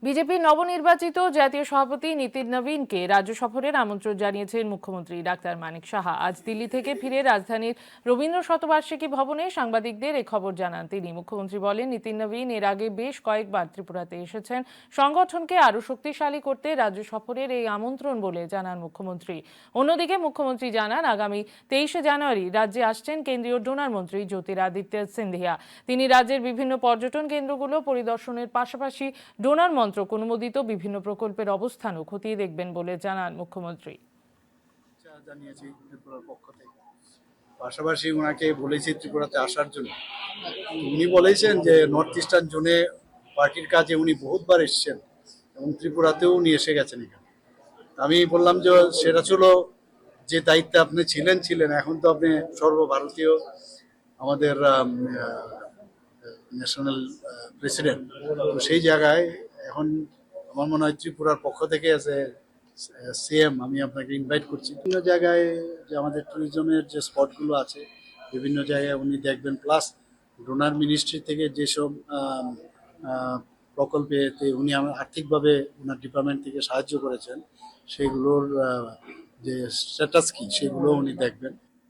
বিজেপির নবনির্বাচিত জাতীয় সভাপতি নীতিন নবীনকে রাজ্য সফরের আমন্ত্রণ জানিয়েছেন মুখ্যমন্ত্রী ডাক্তার মানিক সাহা। আজ দিল্লি থেকে ফিরে রাজধানীর রবীন্দ্র শতবার্ষিকী ভবনে সাংবাদিকদের এ খবর জানান তিনি। মুখ্যমন্ত্রী বলেন, নীতিন নবীন এর আগে বেশ কয়েকবার ত্রিপুরাতে এসেছেন। সংগঠনকে আরো শক্তিশালী করতে রাজ্য সফরের এই আমন্ত্রণ বলে জানান মুখ্যমন্ত্রী। অন্যদিকে মুখ্যমন্ত্রী জানান, আগামী 23শে জানুয়ারি রাজ্যে আসছেন কেন্দ্রীয় ডোনার মন্ত্রী জ্যোতিরাদিত্য সিন্ধিয়া। তিনি রাজ্যের বিভিন্ন পর্যটন কেন্দ্রগুলো পরিদর্শনের পাশাপাশি ডোনার মন্ত্রক অনুমোদিত বিভিন্ন প্রকল্পের অবস্থানও খতিয়ে দেখবেন বলে জানান মুখ্যমন্ত্রী। জানিয়েছি ত্রিপুরার পক্ষ থেকে, পাশাপাশি ওনাকে বলেছি ত্রিপুরাতে আসার জন্য। উনি বলেছেন যে নর্থ ইস্টার্ন জোনে পার্টির কাজে উনি বহুতবার এসেছেন এবং ত্রিপুরাতেও উনি এসে গেছেন এখানে। আমি বললাম যে সেটা ছিল যে দায়িত্বে আপনি ছিলেন, এখন তো আপনি সর্বভারতীয় আমাদের ন্যাশনাল প্রেসিডেন্ট। তো সেই জায়গায় এখন আমার মনে হয় ত্রিপুরার পক্ষ থেকে আছে সিএম, আমি আপনাকে ইনভাইট করছি। বিভিন্ন জায়গায় যে আমাদের ট্যুরিজমের যে স্পটগুলো আছে বিভিন্ন জায়গায় উনি দেখবেন, প্লাস ডোনার মিনিস্ট্রি থেকে যেসব প্রকল্পেতে উনি আর্থিকভাবে ওনার ডিপার্টমেন্ট থেকে সাহায্য করেছেন সেগুলোর যে স্ট্যাটাস কি সেগুলো উনি দেখবেন।